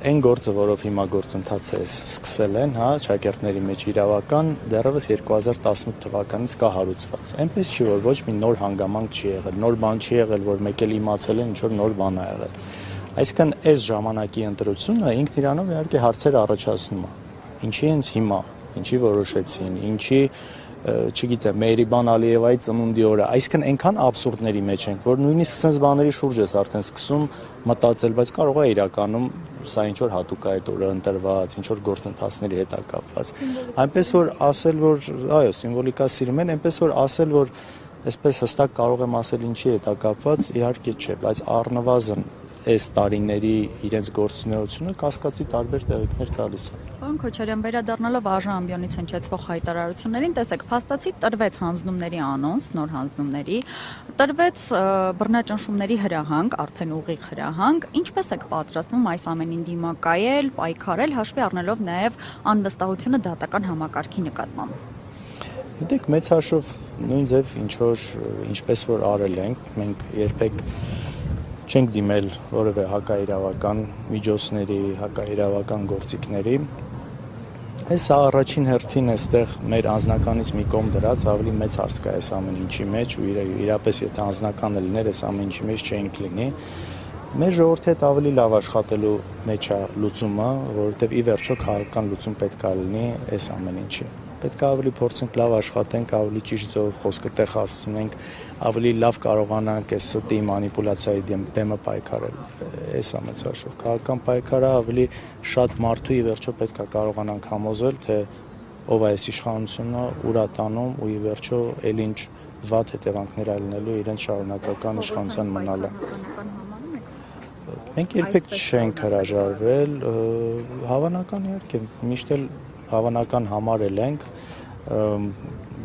այն գործը, որով հիմա գործընթացը սկսել են, շակերտների մեջ իրավական, դեռևս 2018 թվականից կա հարուցված։ Այնպես չի, որ ոչ մի նոր հանգամանք չի եղել, նոր բան չի եղել, որ մեկ էլ իմացել են, ինչ-որ նոր բան ա եղել։ Այսինքն այս ժամանակի ընտրությունը ինքն իրանով իհարկե հարցեր առաջացնում է։ Ինչի հենց հիմա, ինչի որոշեցին, ինչի չգիտեմ, Մեհրիբան Ալիևայի ծնունդի օրը, այսինքն այնքան աբսուրդների մեջ ենք, որ նույնիսկ sense բաների շուրջ ես արդեն սկսում մտածել, բայց կարող է իրականում սա ինչ որ հատուկ է այդ օրը ընտրված, ինչ որ գործընթացների հետ է կապված։ Այնպես որ ասել, որ այո, սիմվոլիկա սիրում են, այնպես որ ասել, որ այսպես հստակ կարող եմ ասել ինչի հետ է կապված, իհարկե չէ, բայց առնվազն այս տարիների իրենց գործունեությունը կասկածի տարբեր տեղիքներ տալիս է։ Պարոն Քոչարյան, վերադառնալով ԱԺ ամբիոնից հնչեցվող հայտարարություններին, տեսեք, փաստացի տրվեց հանձնումների անոնս, նոր հանձնումների, տրվեց բռնաճնշումների հրահանգ, արդեն ուղիղ հրահանգ, ինչպես եք պատրաստվում այս ամենին դիմակայել, պայքարել, հաշվի առնելով նաև անվստահությունը դատական համակարգի նկատմամբ։ Գիտեք, մեծ հաշվով նույն ձև ինչպես որ արել ենք, մենք երբեք չենք դիմել որևէ հակաիրավական միջոցների, հակաիրավական գործիքների։ Այս առաջին հերթին այստեղ մեր անձնականից մի կողմ դրած ավելի մեծ հարց կա այս ամեն ինչի մեջ ու իրապես եթե անձնականը լիներ այս ամեն ինչի մեջ չէինք լինի։ Մեր ժողովրդի հետ ավելի լավ աշխատելու մեջ է լուծումը, որովհետև ի վերջո քաղաքական լուծում պետք է լինի այս ամեն ինչի։ Պետք է ավելի փորձենք լավ աշխատենք, ավելի ճիշտ ձևով խոսքը տեղ հասցնենք, ավելի լավ կարողանանք այս ստի մանիպուլյացիայի դեմը պայքարել։ Այս է մեծ հաշվով։ Քաղաքական պայքարը ավելի շատ մարդու ի վերջո պետք է կարողանանք համոզել, թե ով է այս իշխանությունը, ուր է տանում ու ի վերջո էլ ինչ վատ հետևանքներ է լինելու իրենց շարունակական իշխանության մնալը։ Մենք երբեք չենք հրաժարվել, հավանական իհարկե, միշտ էլ հավանական համարել ենք,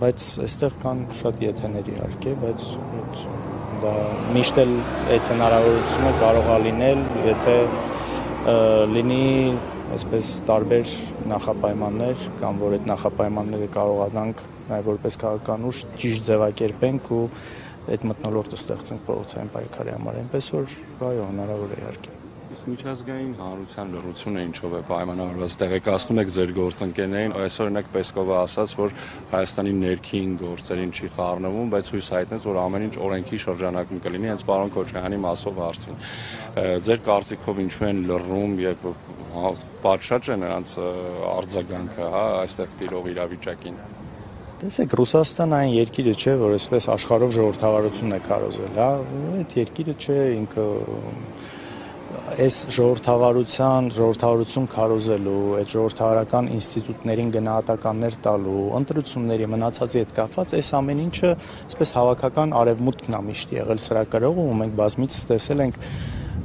բայց այստեղ կան շատ եթեներ իհարկե, բայց դա միշտ էլ այդ հնարավորությունը կարող է լինել, եթե լինի այսպես տարբեր նախապայմաններ կամ որ այդ նախապայմանները կարողանանք նաև որպես քաղաքական ուժ ճիշտ ձևակերպենք ու այդ մթնոլորտը ստեղծենք փողոցային պայքարի համար, այնպես որ այո, հնարավոր է իհարկե։ Իսկ միջազգային հանրության լռությունը ինչով է պայմանավորված, տեղեկացնում եք ձեր գործընկերներին, այսօր օրինակ Պեսկովը ասաց, որ Հայաստանի ներքին գործերին չի խառնվում, բայց հույս հայտնեց, որ ամեն ինչ օրենքի շրջանակում կլինի, հենց պարոն Քոչարյանի մասով հարցին։ Ձեր կարծիքով ինչու են լռում եւ պատշաճ է նրանց արձագանքը, այստեղ տիրող իրավիճակին։ Տեսեք, Ռուսաստանը այն երկիրը չէ, որ այսպես աշխարհով ժողովրդավարություն է քարոզել, այդ երկիրը չէ ինքը այս ժողովրդավարություն քարոզելու, այդ ժողովրդավարական ինստիտուտներին գնահատականներ տալու, ընտրությունների մնացածի հետ կապված այս ամեն ինչը այսպես հավաքական արևմուտքն է միշտ եղել սրակարողում ու մենք բազմիցս տեսել ենք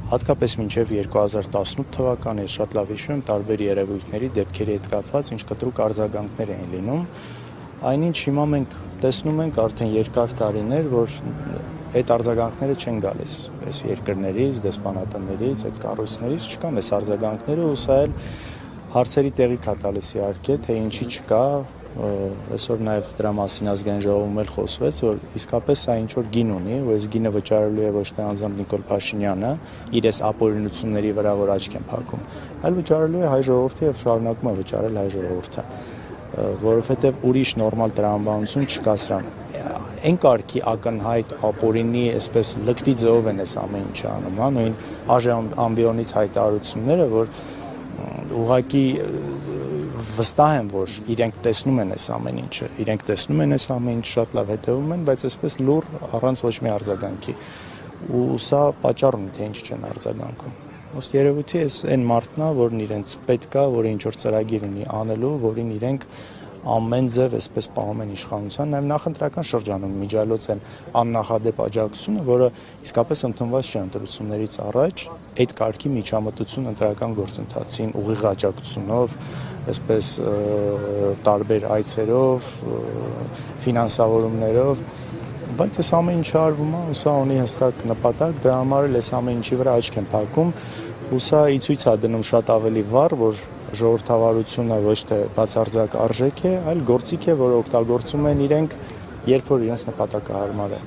հատկապես մինչև 2018 թվականը, ես շատ լավ հիշում եմ տարբեր երևույթների դեպքերի հետ կապված ինչ կտրուկ արձագանքներ էին լինում, այնինչ հիմա մենք տեսնում ենք արդեն երկար տարիներ, որ այդ արձագանքները չեն գալիս այս երկրներից, դեսպանատներից, այդ կառույցներից չկան այս արձագանքները ու սա էլ հարցերի տեղիք է տալիս իհարկե, թե ինչի չկա, այսօր նաև դրա մասին ազգային ժողովում էլ խոսվեց, որ իսկապես սա ինչ որ գին ունի, ու այս գինը վճարելու է ոչ թե անձամբ Նիկոլ Փաշինյանը, իր այս ապօրինությունների վրա որ աչք են փակում, այլ վճարելու է հայ ժողովրդը եւ շարունակում է վճարել հայ ժողովուրդը, որովհետեւ ուրիշ նորմալ տրամաբանություն չկա սրան։ Այն կարգի ակնհայտ ապօրինի այսպես լկտի ձևով են այս ամեն ինչը անում, նույն ԱԺ ամբիոնից հայտարարությունները, որ ուղղակի վստահ եմ, որ իրենք տեսնում են այս ամեն ինչը, շատ լավ հետևում են, բայց այսպես լուր առանց ոչ մի արձագանքի։ Ու սա պատճառ ունի, թե ինչ չեն արձագանքում։ Ըստ երևույթի այն մարդն է, որն իրենց պետք է, որը ինչ որ ծրագիր ունի անելու, որին իրենք ամեն ձև այսպես պահում են իշխանության, նաև նախընտրական շրջանում միջայլոց են աննախադեպ աջակցությունը, որը իսկապես ընդունված չէ ընտրություններից առաջ, այդ կարգի միջամտություն ընտրական գործընթացին ուղիղ աջակցությունով, այսպես տարբեր այցերով, ֆինանսավորումներով, բայց այս ամեն ինչը արվում է, ու սա ունի հստակ նպատակ, դրա համար էլ այս ամեն ինչի վրա աչք են փակում, ու սա ի ցույց է դնում շատ ավելի վառ, որ ժողովրդավարությունը ոչ թե բացարձակ արժեք է, այլ գործիք է, որը օգտագործում են իրենք, երբ որ իրենց նպատակը հարմար է։